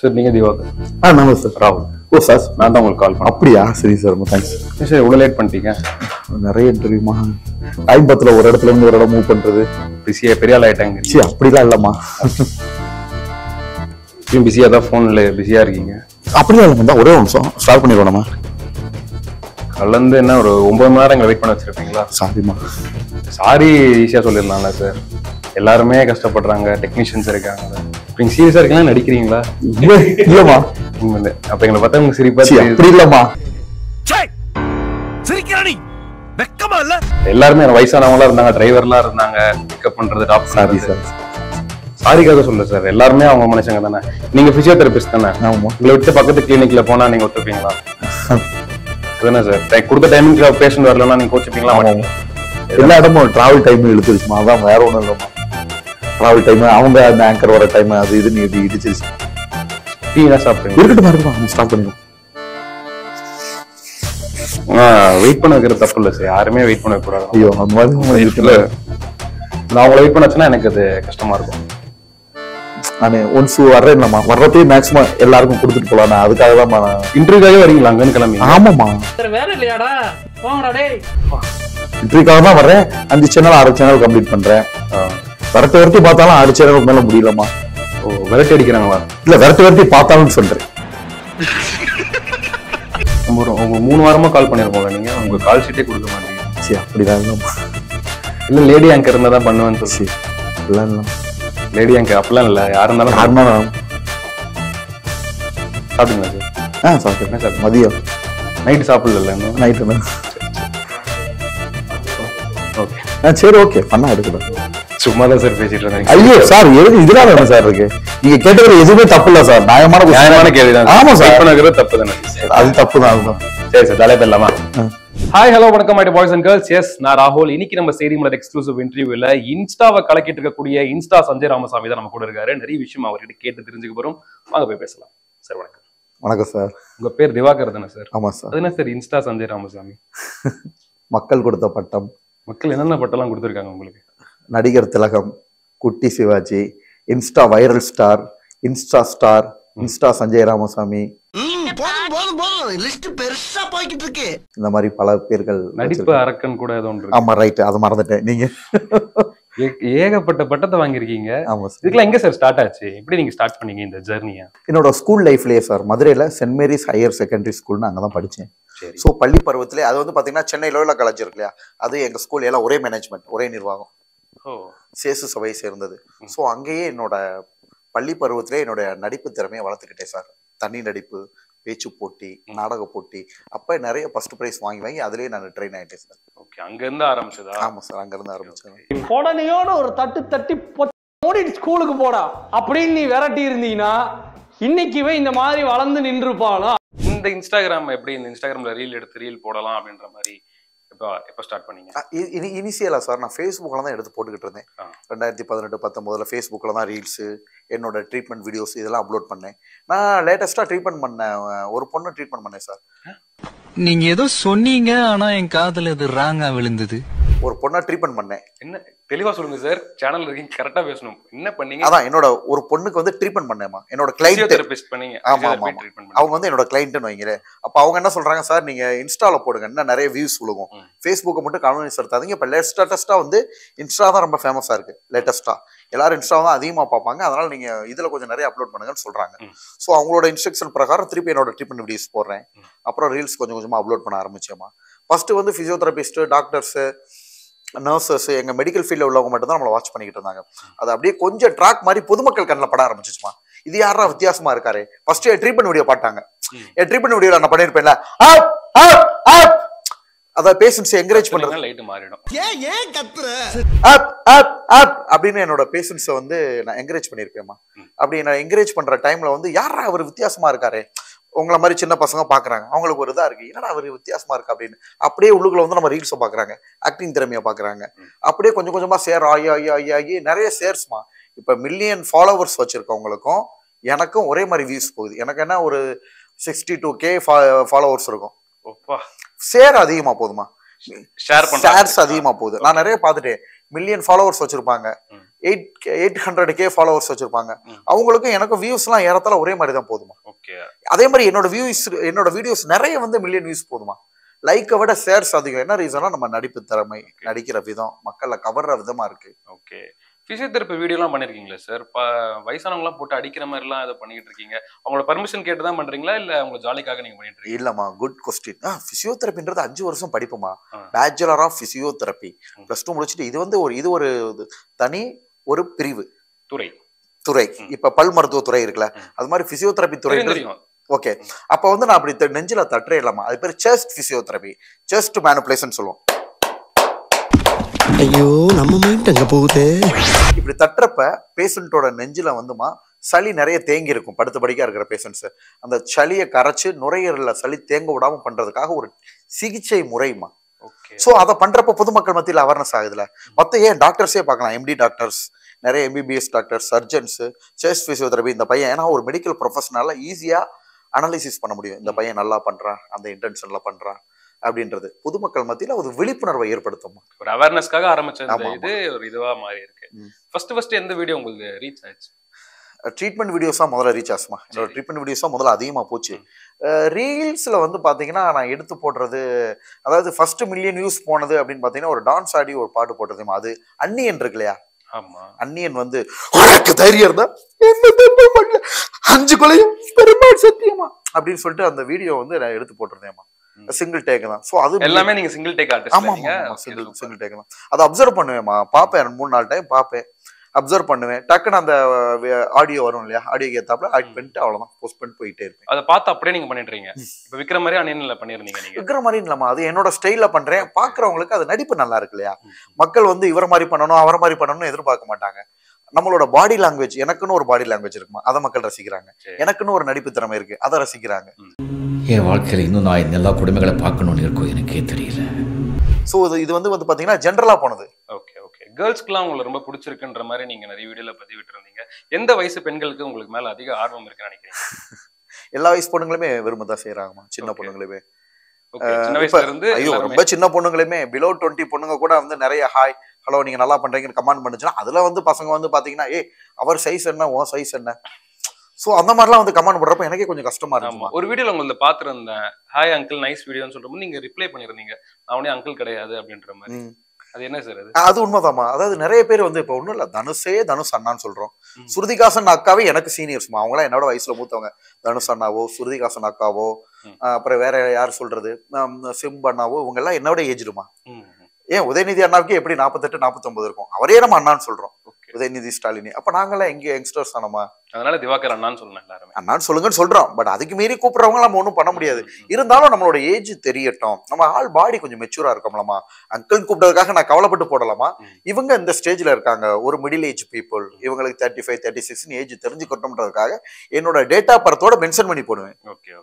Sir நீங்க திவாகர். நமஸ்தே sir. ராகுல். ஓ sir, நான் தான் உங்களுக்கு கால் பண்ணேன். அப்படியா? சரி சார், ரொம்ப தேங்க்ஸ். சார் இவ்வளோ லேட் பண்ணிட்டீங்க. நிறைய இன்டர்வியூமா, டைம் பத்தில் ஒரு இடத்துல இருந்து ஒரு இடம் மூவ் பண்றது. பிஸியாக பெரிய ஆள் ஆகிட்டாங்க. சரி, அப்படிலாம் இல்லைம்மா. இப்பயும் பிஸியாக தான், ஃபோனில் பிஸியாக இருக்கீங்க. அப்படிலாம் இல்லைம்மா, தான் ஒரே நிமிஷம் ஸ்டார்ட் பண்ணிடுவோம்மா. கலந்து என்ன ஒரு 9 மணி நேரம் எங்களை வெயிட் பண்ண வச்சிருப்பீங்களா? சாரிம்மா. சாரி ஈஸியாக சொல்லிடலாம்ல சார். எல்லாருமே கஷ்டப்படுறாங்க, டெக்னீஷியன்ஸ் இருக்காங்க. நீங்க சீரியஸா இருக்கீங்களா, நடிக்கிறீங்களா? இல்லம்மா. அப்ப எங்களை பார்த்தா உங்களுக்கு சிரிப்பா? அப்படி இல்லம்மா. எல்லாருமே வயசானவங்களா இருந்தாங்க, டிரைவர்லாம் இருந்தாங்க, பிக்கப் பண்றது, டாப். Sorry sir. சாரிக்காக சொல்ல சார், எல்லாருமே அவங்க மனுஷங்க தானே. நீங்க பிசியோதெரபிஸ்ட் தானே? ஆமா. உங்களை விட்டு பக்கத்து கிளினிக்ல போனா நீங்க ஒத்துப்பீங்களா? அதுதானே சார். கொடுத்த டைமிங்ல பேஷண்ட் வரலன்னா நீங்க கோச்சுப்பீங்களா? எல்லா இடமும் டிராவல் டைம் இழுத்துருச்சுமா, அதான் வேற ஒண்ணும் இல்லம்மா. டிராவல் டைம், அவங்க அந்த ஆங்கர் வர டைம், அது இது நீ இடிச்சிருச்சு. டீ என்ன சாப்பிடுங்க? இருக்கட்டும் இருக்கட்டும், ஸ்டார்ட் பண்ணிடுவோம். வெயிட் பண்ண வைக்கிற தப்பு இல்லை சார், யாருமே வெயிட் பண்ண கூடாது. ஐயோ, அந்த மாதிரி இருக்குல்ல. நான் உங்களை வெயிட் பண்ண வச்சுன்னா எனக்கு அது கஷ்டமா இருக்கும். நானு ஒன்ஸ் வர்றேன்லம்மா, வர்றதையும் மேக்ஸிமம் எல்லாருக்கும் கொடுத்துட்டு போலாம். நான் அதுக்காக தான் இன்டர்வியூக்காக வரீங்களா அங்கன்னு கிளம்பி? ஆமாம்மா, வேற இல்லையாடா, போங்கடா டேய். இன்டர்வியூக்காக தான் வர்றேன். 5 சேனல் 6 சேனல் கம்ப்ளீட் பண்றேன். விரட்டி விரட்டி பார்த்தாலும் 6 சேனலுக்கு மேல முடியலம்மா. ஓ, விரட்டி அடிக்கிறாங்களா? இல்ல, விரட்டி விரட்டி பார்த்தாலும் சொல்றேன். உங்க 3 வாரமா கால் பண்ணிருக்கோம்ல, நீங்க உங்க கால் ஷீட்டே கொடுக்க மாட்டீங்க. சரி, அப்படிதான் இல்லம்மா. இல்ல லேடி ஆங்கர் இருந்தா தான் பண்ணுவேன்னு சொல்லி. அப்படிலாம் இல்ல. லேடி ஆங்கர் அப்பெல்லாம் இல்ல, யாரு இருந்தாலும் சாப்பிடுங்க சார். சாப்பிட்டேன் சார். மதியம் நைட்டு சாப்பிடல இன்னும். Night okay. சரி, ஓகே. பண்ணா எடுக்கணும். சும்மா தான் சார் பேசிட்டு இருந்தேன். ஐயோ சார், எதுக்கு இதெல்லாம் என்ன சார் இருக்கு? நீங்க கேட்டது எதுவுமே தப்பு இல்ல சார். நியாயமான கேள்விதான். ஆமா சார், பண்ணுறது தப்பு தானே? அது தப்பு தான். அதுதான். சரி சார், தலைப்பு இல்லாமா? ஹாய், ஹலோ, வணக்கம் my boys and girls. Yes, நான் ராகுல். இன்னைக்கு நம்ம செய்தி மலர் எக்ஸ்க்ளூசிவ் இன்டர்வியூல இன்ஸ்டாவை கலக்கிட்டு இருக்கக்கூடிய இன்ஸ்டா சஞ்சய் ராமசாமி தான் நம்ம கூட இருக்காரு. நிறைய விஷயம் அவர்கிட்ட கேட்டு தெரிஞ்சுக்க போறோம். வாங்க போய் பேசலாம். சார் வணக்கம். வணக்கம் சார். உங்க பேர் திவாகர் தானே சார்? ஆமா சார். அது என்ன சார் இன்ஸ்டா சஞ்சய் ராமசாமி? மக்கள் கொடுத்த பட்டம். மக்கள் என்னென்ன பட்டம்லாம் கொடுத்துருக்காங்க உங்களுக்கு? நடிகர் திலகம், குட்டி Sivaji, insta viral star, insta star, insta Sanjay Ramasamy, இந்த மாதிரி பல பேர்கள். நடிப்பு அரக்கன் கூட ஏதோ ஒன்று. ஆமா, ரைட், அதை மறந்துட்டேன். நீங்க ஏகப்பட்ட பட்டத்தை வாங்கியிருக்கீங்க. ஆமா சார். இதுக்கெல்லாம் எங்க சார் ஸ்டார்ட் ஆச்சு? எப்படி நீங்க ஸ்டார்ட் பண்ணீங்க இந்த ஜர்னியா? என்னோட ஸ்கூல் லைஃப்லயே சார், மதுரையில சென்ட் மேரிஸ் ஹையர் செகண்டரி ஸ்கூல்னு அங்கதான் படிச்சேன். ஸோ பள்ளி பருவத்திலே, அது வந்து பாத்தீங்கன்னா சென்னை லோயலா காலேஜ் இருக்கு இல்லையா, அது எங்க ஸ்கூல் எல்லாம் ஒரே மேனேஜ்மெண்ட், ஒரே நிர்வாகம், சேசு சபையை சேர்ந்தது. ஸோ அங்கேயே என்னோட பள்ளி பருவத்திலே என்னோட நடிப்பு திறமையை வளர்த்துக்கிட்டேன் சார். தனி நடிப்பு, பேச்சு போட்டி, நாடக போட்டி, அப்ப நிறைய ஃபர்ஸ்ட் பிரைஸ் வாங்கி அதுலயே நான் ட்ரெயின் ஆயிட்டேன் சார். ஓகே, அங்க இருந்து ஆரம்பிச்சதா? ஆமா சார், அங்க இருந்து ஆரம்பிச்சேன். உடனேயோட ஒரு தட்டு தட்டி ஓடிட்டு ஸ்கூலுக்கு போடா அப்படின்னு நீ விரட்டி இருந்தீங்கன்னா இன்னைக்குவே இந்த மாதிரி வளர்ந்து நின்றுப்பாளா? இந்த இன்ஸ்டாகிராம் எப்படி, இந்த இன்ஸ்டாகிராம்ல ரீல் எடுத்து ரீல் போடலாம் அப்படின்ற மாதிரி எப்ப ஸ்டார்ட் பண்ணீங்க? இனிஷியலா சார் நான் ஃபேஸ்புக்ல தான் எடுத்து போட்டுக்கிட்டு இருந்தேன். 2018-19 ஃபேஸ்புக்ல தான் ரீல்ஸ், என்னோட ட்ரீட்மெண்ட் வீடியோஸ் இதெல்லாம் அப்லோட் பண்ணேன். நான் லேட்டஸ்டா ட்ரீட்மெண்ட் பண்ணேன், ஒரு பொண்ணு ட்ரீட்மெண்ட் பண்ணேன் சார். நீங்க ஏதோ சொன்னீங்க, ஆனா என் காதுல இது ராங்கா விழுந்தது. ஒரு பொண்ணா ட்ரீட்மெண்ட் பண்ணேன். என்ன தெளிவா சொல்லுங்க சார், சேனல் இருக்கீங்க, கரெக்டா பேசணும். என்ன பண்ணீங்க? அதான் என்னோட ஒரு பொண்ணுக்கு வந்து ட்ரீட்மெண்ட் பண்ணேமா, என்னோட கிளையன்ட் தெரபிஸ்ட் பண்ணீங்க. ஆமா ஆமா, அவங்க வந்து என்னோட கிளையன்ட்னு வைங்களே. அப்ப அவங்க என்ன சொல்றாங்க, சார் நீங்க இன்ஸ்டால போடுங்க, இன்னும் நிறைய வியூஸ் விழுகும், ஃபேஸ்புக்கை மட்டும் கான்வென்ஸ் எடுத்தாதீங்க. இப்ப லேட்டஸ்டா வந்து இன்ஸ்டா தான் ரொம்ப ஃபேமஸா இருக்கு. லேட்டஸ்டா எல்லாரும் இன்ஸ்டா தான் அதிகமா பார்ப்பாங்க, அதனால நீங்க இதுல கொஞ்சம் நிறைய அப்லோட் பண்ணுங்கன்னு சொல்றாங்க. ஸோ அவங்களோட இன்ஸ்ட்ரக்ஷன் பிரகாரம் திருப்பி என்னோட ட்ரீட்மெண்ட் வீடியோஸ் போடுறேன். அப்புறம் ரீல்ஸ் கொஞ்சம் கொஞ்சமா அப்லோட் பண்ண ஆரம்பிச்சேமா. ஃபர்ஸ்ட் வந்து பிசியோதெரபிஸ்ட், டாக்டர்ஸ், நர்சஸ், எங்க மெடிக்கல் ஃபீல்ட்ல உள்ளவங்க மட்டும் தான் நம்மளை வாட்ச் பண்ணிக்கிட்டு இருந்தாங்க. அது அப்படியே கொஞ்சம் ட்ராக் மாதிரி பொதுமக்கள் கண்ணில் பட ஆரம்பிச்சிச்சுமா. இது யாரா வித்தியாசமா இருக்காரு. ஃபர்ஸ்ட் என் ட்ரீட்மெண்ட் வீடியோ பார்த்தாங்க. என் ட்ரீட்மெண்ட் வீடியோல நான் பண்ணிருப்பேன்ல, அதாவது பேஷண்ட்ஸ் என்கரேஜ் பண்றது, லைட் மாறிடும், அப்படின்னு என்னோட பேஷண்ட்ஸை வந்து நான் என்கரேஜ் பண்ணிருப்பேன்மா. அப்படி நான் என்கரேஜ் பண்ற டைம்ல வந்து யாரா அவர் வித்தியாசமா இருக்காரு, உங்களை மாதிரி சின்ன பசங்க பாக்குறாங்க, அவங்களுக்கு ஒரு இதா இருக்கு, என்னடா அவர் வித்தியாசமா இருக்கு அப்படின்னு. அப்படியே உள்ளுக்குள்ள வந்து நம்ம ரீல்ஸை பாக்குறாங்க, ஆக்டிங் திறமையை பாக்குறாங்க. அப்படியே கொஞ்சம் கொஞ்சமா ஷேர் ஆகி நிறைய ஷேர்ஸ்மா. இப்ப மில்லியன் ஃபாலோவர்ஸ் வச்சிருக்கவங்களுக்கும் எனக்கும் ஒரே மாதிரி வியூஸ் போகுது. எனக்கு என்ன ஒரு 62K ஃபாலோவர்ஸ் இருக்கும். ஷேர் அதிகமா போகுதுமா, ஷேர்ஸ் அதிகமா போகுது. நான் நிறைய பார்த்துட்டேன், மில்லியன் ஃபாலோவர்ஸ் வச்சிருப்பாங்க, 800K ஃபாலோவர்ஸ் வச்சிருப்பாங்க. அவங்களுக்கும் எனக்கும் வியூஸ்லாம் ஏறத்தாழ ஒரே மாதிரி தான் போதுமா. அதே மாதிரி என்னோட வீடியோஸ் நிறைய வந்து மில்லியன் வியூஸ் போதுமா. லைக்கை விட ஷேர்ஸ் அதிகம். என்ன ரீசனா நம்ம நடிப்பு திறமை, நடிக்கிற விதம், மக்களை கவர்ற விதமா இருக்கு. ஓகே. பிசியோதெரபி வீடியோலாம் பண்ணிருக்கீங்களா சார்? வயசானவங்களாம் போட்டு அடிக்கிற மாதிரிலாம் இதை பண்ணிட்டு இருக்கீங்க. அவங்களோட பர்மிஷன் கேட்டு தான் பண்றீங்களா இல்ல அவங்க ஜாலிக்காக நீங்க பண்ணிட்டு இருக்கீங்க? இல்லம்மா, குட் கொஸ்டின். பிசியோதெரபின்றது 5 வருஷம் படிப்புமா. பேச்சுலர் ஆஃப் பிசியோதெரபி +2 முடிச்சுட்டு இது ஒரு தனி ஒரு பிரிவு துறை. இப்ப பல் மருத்துவ துறை இருக்குல்ல, அது மாதிரி பிசியோதெரபி துறை. ஓகே. அப்ப வந்து நான் அப்படி நெஞ்சில தட்டுறே இல்லாமா, அது பேர் செஸ்ட் பிசியோதெரபி, செஸ்ட் மேனிபுலேஷன் சொல்லுவோம். ஐயோ, நம்ம மைண்ட் அங்க போகுது. இப்படி தட்டுறப்ப பேஷண்டோட நெஞ்சில வந்துமா சளி நிறைய தேங்கி இருக்கும். படுத்த படிக்கா இருக்கிற பேஷண்ட்ஸ் அந்த சளியை கரைச்சு நுரையீரல்ல சளி தேங்க விடாம பண்றதுக்காக ஒரு சிகிச்சை முறைமா. சோ அதை பண்றப்ப பொதுமக்கள் மத்தியில் அவேர்னஸ் ஆகுதுல. மொத்த ஏன் டாக்டர்ஸே பார்க்கலாம், MD டாக்டர்ஸ், நிறைய MBBS doctors, surgeons, chest physiotherapy. இந்த பையன் ஏன்னா ஒரு மெடிக்கல் ப்ரொஃபஷனல்ல ஈஸியா அனலைசிஸ் பண்ண முடியும். இந்த பையன் நல்லா பண்றான், அந்த இன்டென்ஷன்ல பண்றான் அப்படின்றது பொதுமக்கள் மத்தியில ஒரு விழிப்புணர்வை ஏற்படுத்தும். ஒரு அவேர்னஸ்க்காக ஆரம்பிச்ச இது ஒரு இதுவா மாறி இருக்கு. ஃபர்ஸ்ட் எந்த வீடியோ உங்களுக்கு ரீச் ஆச்சு? ட்ரீட்மெண்ட் வீடியோஸா முதல்ல ரீச் ஆச்சுமா. என்னோட ட்ரீட்மெண்ட் வீடியோஸா முதல்ல அதிகமா போச்சு. ரீல்ஸ்ல வந்து பாத்தீங்கன்னா நான் எடுத்து போடுறது, அதாவது ஃபர்ஸ்ட் மில்லியன் வியூஸ் போனது அப்படின்னு பாத்தீங்கன்னா ஒரு டான்ஸ் ஆடி ஒரு பாட்டு போட்டதுமா. அது அன்னியன் இருக்கு இல்லையா, அன்னியன் வந்து உனக்கு தைரியம் இருந்தா 5 கொலையும் பெருமாள் சத்தியமா அப்படின்னு சொல்லிட்டு அந்த வீடியோ வந்து நான் எடுத்து போட்டிருந்தேன்மா. சிங்கிள் டேக் தான். சோ அது எல்லாமே நீங்க சிங்கிள் டேக் ஆர்டிஸ்ட். ஆமா, சிங்கிள் டேக் தான். அதை அப்சர்வ் பண்ணுவேன்மா, பாப்பேன், 3-4 டைம் பாப்பேன், அப்சர்வ் பண்ணுவேன். டக்குன்னு அந்த ஆடியோ வரும் இல்லையா, ஆடியோ ஏத்தாப்புல ஆட் பண்ணிட்டு அவ்வளவுதான் போஸ்ட் பண்ணிட்டு போயிட்டே இருப்பேன். அதை பார்த்து அப்படியே நீங்க பண்ணிட்டு இருக்கீங்க. இப்ப விக்கிற மாதிரி அன்னியன்ல பண்ணிருந்தீங்க. நீங்க விக்கிற மாதிரி இல்லம்மா, அது என்னோட ஸ்டைல்ல பண்றேன். பாக்குறவங்களுக்கு அது நடிப்பு நல்லா இருக்கு இல்லையா. மக்கள் வந்து இவர மாதிரி பண்ணணும் அவர மாதிரி பண்ணணும்னு எதிர்பார்க்க மாட்டாங்க. நம்மளோட பாடி லாங்குவேஜ், எனக்குன்னு ஒரு பாடி லாங்குவேஜ் இருக்குமா, அதை மக்கள் ரசிக்கிறாங்க. எனக்குன்னு ஒரு நடிப்பு திறமை இருக்கு, அதை ரசிக்கிறாங்க. என் வாழ்க்கையில இன்னும் நான் இந்த எல்லா குடும்பங்களை பார்க்கணும்னு இருக்கும், எனக்கே தெரியல. சோ இது வந்து பாத்தீங்கன்னா ஜெனரலா போனது. ஓகே. கேர்ள்ஸ்க்குலாம் உங்களுக்கு ரொம்ப பிடிச்சிருக்குன்ற மாதிரி நீங்க நிறைய வீடியோல பதிவிட்டு இருந்தீங்க. எந்த வயசு பெண்களுக்கு உங்களுக்கு மேல அதிக ஆர்வம் இருக்குன்னு நினைக்கிறீங்க? எல்லா வயசு பொண்ணுங்களுமே விரும்பதான் செய்யறாங்கம்மா. சின்ன பொண்ணுங்களுமே, ரொம்ப சின்ன பொண்ணுங்களுமே பிலோ 20 பொண்ணுங்க கூட வந்து நிறைய ஹாய் ஹலோ நீங்க நல்லா பண்றீங்கன்னு கமெண்ட் பண்ணுச்சுன்னா அதுல வந்து பசங்க வந்து பாத்தீங்கன்னா அவர் சைஸ் என்ன, உன் சைஸ் என்ன, சோ அந்த மாதிரிலாம் வந்து கமெண்ட் பண்றப்ப எனக்கே கொஞ்சம் கஷ்டமா இருக்கும். ஒரு வீடியோல உங்களை பாத்துருந்தேன், ஹாய் அங்கிள் நைஸ் வீடியோன்னு சொல்றப்போ நீங்க ரிப்ளை பண்ணிருந்தீங்க, அவனே அங்கிள் கிடையாது அப்படின்ற மாதிரி. அது என்ன சார்? அது உண்மைதாமா. அதாவது நிறைய பேர் வந்து இப்ப ஒண்ணும் இல்ல, தனுஷ் அண்ணான்னு சொல்றோம். ஸ்ருதிகாசன் அக்காவே எனக்கு சீனியர்ஸ்மா, அவங்களாம் என்னோட வயசுல மூத்தவங்க. தனுஷ் அண்ணாவோ ஸ்ருதிகாசன் அக்காவோ, அப்புறம் வேற யார் சொல்றது, சிம்பு அண்ணாவோ, இவங்க எல்லாம் என்னோட ஏஜ்டுமா. ஏன் உதயநிதி அண்ணாவுக்கு எப்படி 48-49 இருக்கும், அவரே நம்ம அண்ணான்னு சொல்றோம், உதயநிதி ஸ்டாலினி. அப்ப நாங்களாம் எங்க யங்ஸ்டர்ஸ் தானமா, அதனால திவாகர் அண்ணான்னு சொல்லணும், எல்லாருமே அண்ணான்னு சொல்லுங்கன்னு சொல்றோம். பட் அதுக்கு மீறி கூப்பிடுறவங்க நம்ம ஒன்றும் பண்ண முடியாது. இருந்தாலும் நம்மளோட ஏஜ் தெரியட்டும், நம்ம ஆள் பாடி கொஞ்சம் மெச்சூரா இருக்கலாமா. அங்கிள் கூப்பிட்டதுக்காக நான் கவலைப்பட்டு போடலாமா. இவங்க இந்த ஸ்டேஜ்ல இருக்காங்க, ஒரு மிடில் ஏஜ் பீப்புள், இவங்களுக்கு 35-36 ஏஜ் தெரிஞ்சுக்கட்டும்ன்றதுக்காக என்னோட டேட்டா பர்த்தோட மென்ஷன் பண்ணி போடுவேன். ஓகே.